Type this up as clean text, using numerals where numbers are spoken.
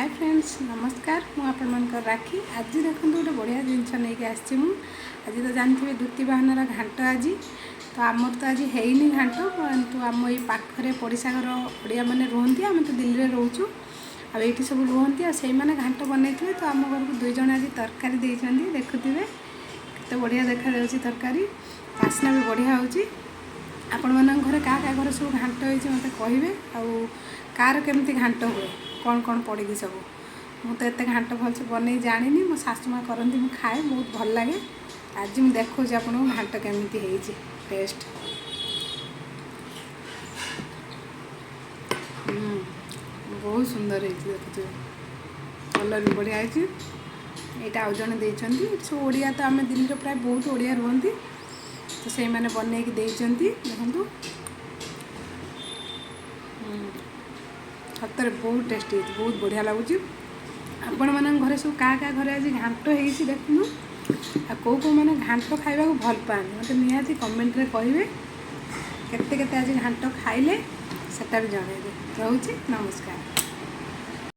Hi friends नमस्कार मुझे राखी आज देखो गोटे बढ़िया जिनस नहीं आसी आज तो जानते द्वितीय वाहन घाट आज तो आमर तो आज है घाट तो आम ये पाखे पड़ोसा घर ओडिया मैंने रुहति आम तो दिल्ली में रोचु आईटी सब रुहति आई मैंने घाट बनई तो आम घर को दुई जन आज तरकारी देखुए केते बढ़िया देखा तरकारी बास्ना भी बढ़िया होची आपण मन घर क्या घर सब घाट होती मत कहे कार केमती घाट हुए कौन कौन पड़ी सब मुझे एत घाट भलसे बनई जानी मो सासू माँ करती मुझे खाए बहुत भल लगे आज मुझे देखो आपको घाट केमती है टेस्ट बहुत सुंदर है देखुए कलर भी बढ़िया है यहाँ आउ जड़े देती सब ओडिया तो आम दिल्ली प्राय बहुत ओडिया रुहति तो से मैंने बनई देखु सतरे बहुत टेस्टी बहुत बढ़िया लगुच आपण मन घर सब क्या घर आज घाट हो देखु कौ कौ मैंने घाट खाइबा भल पाते मतलब निहाती कमेंट रे कहे केते केते आज घाट खाइले सेटा भी जणेबे रोचे नमस्कार।